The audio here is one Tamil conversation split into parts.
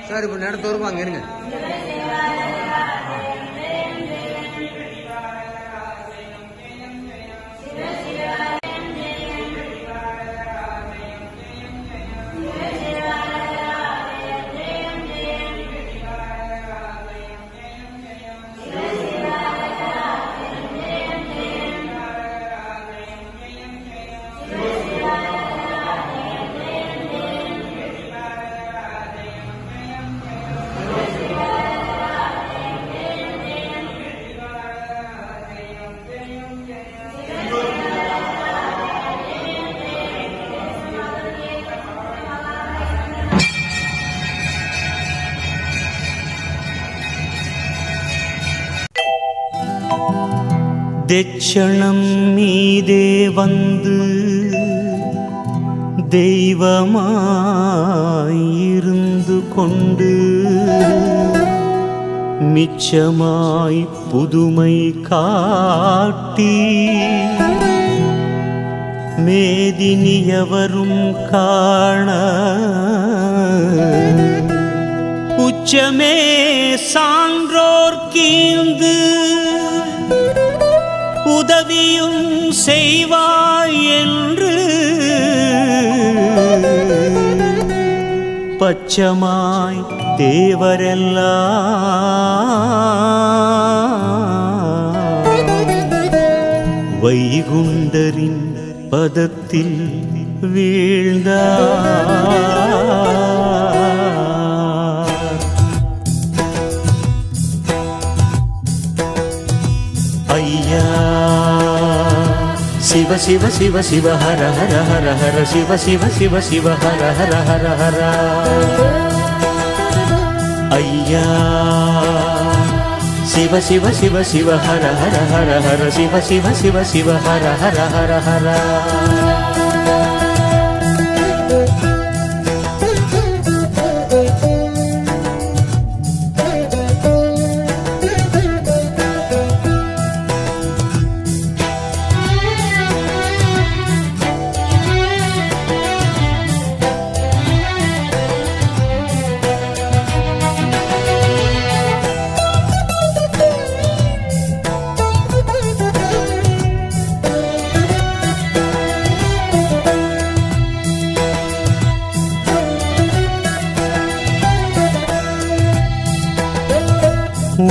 சார் இப்போ நேரத்தை வருவாங்க இருங்க. தெச்சணம் மீதே வந்து தெய்வமாயிருந்து கொண்டு மிச்சமாய் புதுமை காட்டி மேதினியவரும் காண உச்சமே சான்றோர் கீழ்ந்து உதவியும் செய்வாய் என்று பச்சமாய் தேவரெல்லாம் வைகுண்டரின் பதத்தில் வீழ்ந்தார். ஐயா சிவ சிவ சிவ சிவ ஹர ஹர ஹர ஹர சிவ சிவ சிவ சிவ ஹர ஹர ஹர ஹர. ஐயா சிவ சிவ சிவ சிவ ஹர ஹர ஹர ஹர சிவ சிவ சிவ சிவ ஹர ஹர ஹர ஹர.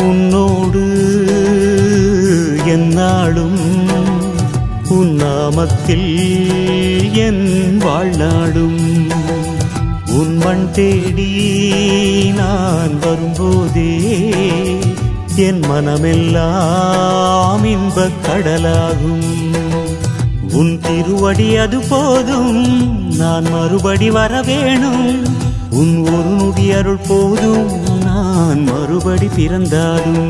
உன்னோடு என்னாலும் உன் நாமத்தில் என் வாழ்நாடும். உன் மண் தேடி நான் வரும்போதே என் மனமெல்லாம் இன்பக் கடலாகும். உன் திருவடி அது போதும், நான் மறுபடி வர வேணும். உன் ஒரு நொடி அருள் போதும், நான் மறுபடி பிறந்தாலும்.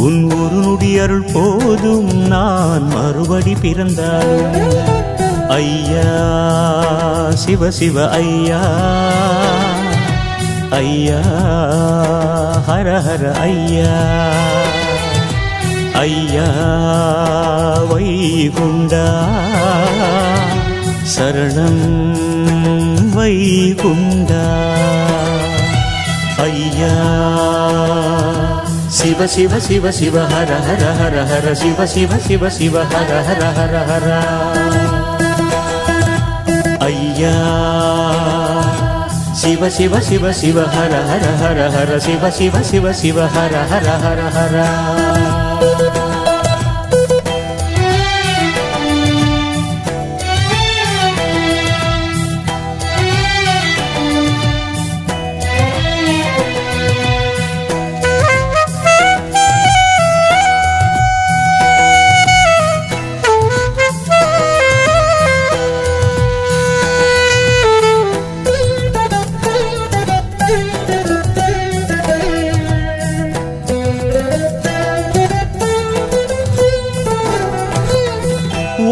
உன் ஒரு நொடி அருள் போதும், நான் மறுபடி பிறந்தாலும். ஐயா சிவ சிவ ஐயா, ஐயா ஹர ஹர ஐயா. ஐயா வைகுண்டா சரணம் வைகுண்டா. ஐயா சிவ சிவ சிவ சிவ ஹர ஹர ஹர ஹர சிவ சிவ சிவ சிவ ஹர ஹர ஹர ஹர. ஐயா சிவ சிவ சிவ சிவ ஹர ஹர ஹர ஹர சிவ சிவ சிவ சிவ ஹர ஹர ஹர ஹர.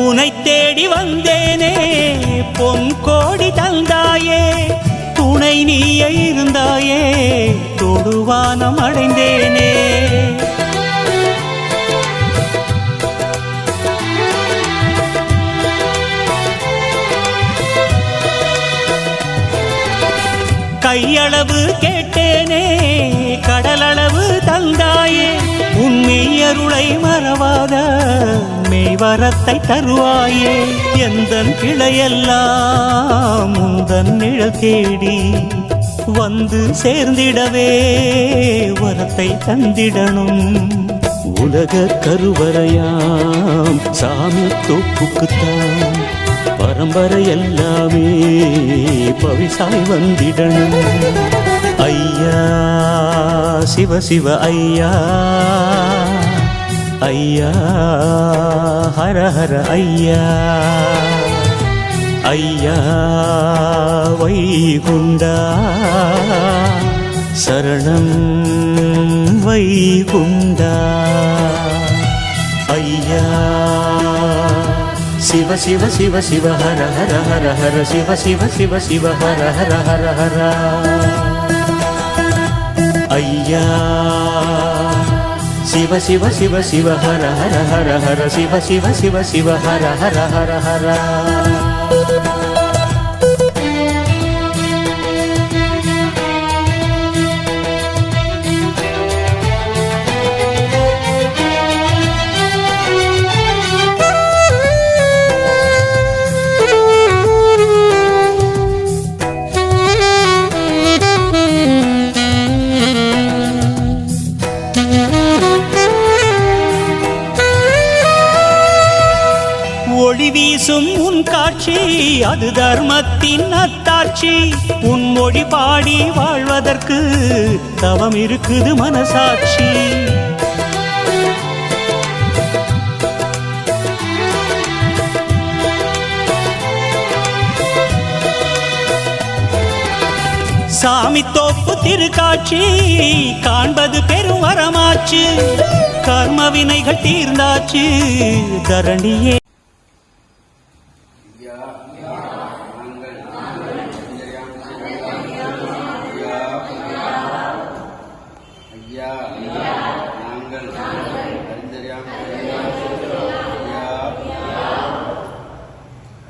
உனை தேடி வந்தேனே பொன் கோடி தந்தாயே, துணை நீயே இருந்தாயே தொடுவானம் அடைந்தேனே. கையளவு கேட்டேனே கடலளவு தந்தாயே, உண்மையருளை மறவாத மெய்வரத்தை தருவாயே. எந்தன் கிளையெல்லாம் முந்தன் நிழல் தேடி வந்து சேர்ந்திடவே வரத்தை தந்திடணும். உலக கருவறையாம் சாமி தோப்புக்குத்தான் பரம்பரை எல்லாமே பவிசாய் வந்திடணும். ஐயா சிவ சிவ ஐயா, ஐயா ஹர ஹர ஐயா. ஐயா வைகுண்டா சரணம் வைகுண்டா. ஐயா சிவ சிவ சிவ சிவ ஹர ஹர ஹர ஹர சிவ சிவ சிவ சிவ ஹர ஹர ஹர ஹர ஐயா சிவ சிவ சிவ சிவ ஹர ஹர ஹர ஹர சிவ சிவ சிவ சிவ ஹர ஹர ஹர ஹர ஒளி வீசும் உன் காட்சி அது தர்மத்தின் அத்தாட்சி உன் மொழி பாடி வாழ்வதற்கு தவம் இருக்குது மனசாட்சி சாமி தோப்பு திருக்காட்சி காண்பது பெரும் வரமாச்சு கர்ம வினைகள் தீர்ந்தாச்சு தரணியே ஐயா நாங்கள் அறிந்தறியாம்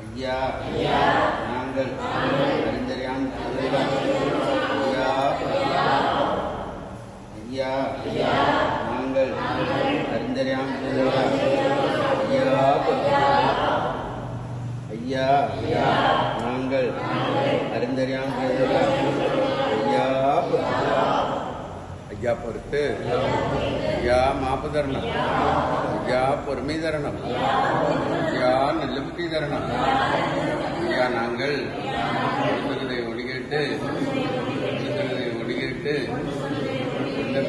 ஐயா நாங்கள் அறிந்தறியாம் ஐயா நாங்கள் அறிந்தறியாம் ஐயா நாங்கள் அறிந்தறியாம் ஐயா பொறுத்து ஐயா மாப்பு தരണം ஐயா பொறுமை தരണം ஐயா நல்லபுத்தி தരണം ஐயா நாங்கள் கொடுத்ததை ஒளிகேட்டு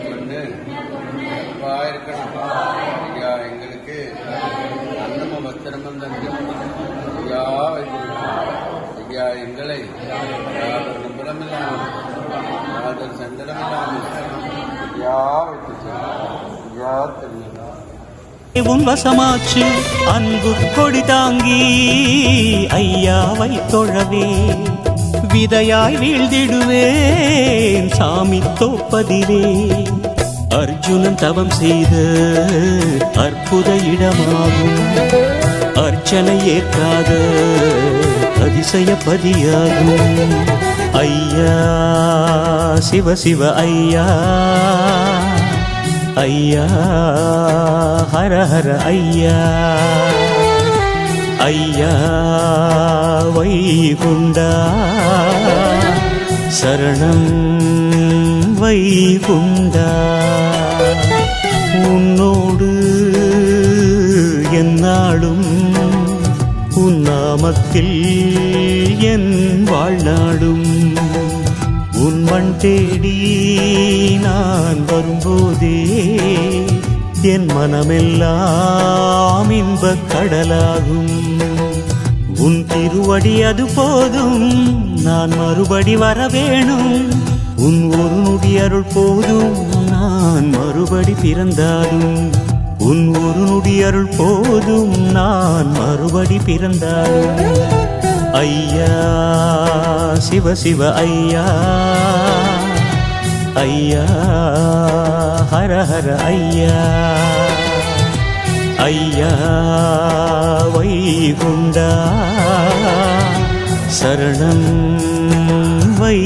கொண்டு அப்பா இருக்கணும் ஐயா எங்களுக்கு அன்னம பத்திரமும் தந்து ஐயா வைத்திருக்கணும் ஐயா எங்களை யாதொரு நம்பலமில்லாமல் யாதொரு சந்தனமில்லாமல் ஐயா வைத்து ஐயா தெரியுதா உன் வசமாச்சு அன்பு கொடி தாங்கி ஐயாவை தொழவே விதையாய் வீழ்ந்திடுவேன் சாமி தோப்பதிலே அர்ஜுனன் தவம் செய்த அற்புத இடமாகும் அர்ச்சனை ஏற்காத அதிசயப்பதியாகும் ஐயா சிவ சிவ ஐயா ஐயா ஹர ஹர ஐயா ஐயா வைகுண்டா சரணம் வைகுண்டா உன்னோடு எந்நாளும் உன் நாமத்தில் என் வாழ்நாடும் உன் மண் தேடி நான் வரும்போதே என் மனமெல்லாம் இன்பக் கடலாகும் உன் திருவடி அது போதும் நான் மறுபடி வர வேணும் உன் ஒரு நொடி அருள் போதும் நான் மறுபடி பிறந்தாலும் உன் ஒரு நொடி அருள் போதும் நான் மறுபடி பிறந்தாலும் ஐயா சிவ சிவ ஐயா ஐயா ஹர ஹர ஐயா ஐயா வைகுண்டா சரணம் வை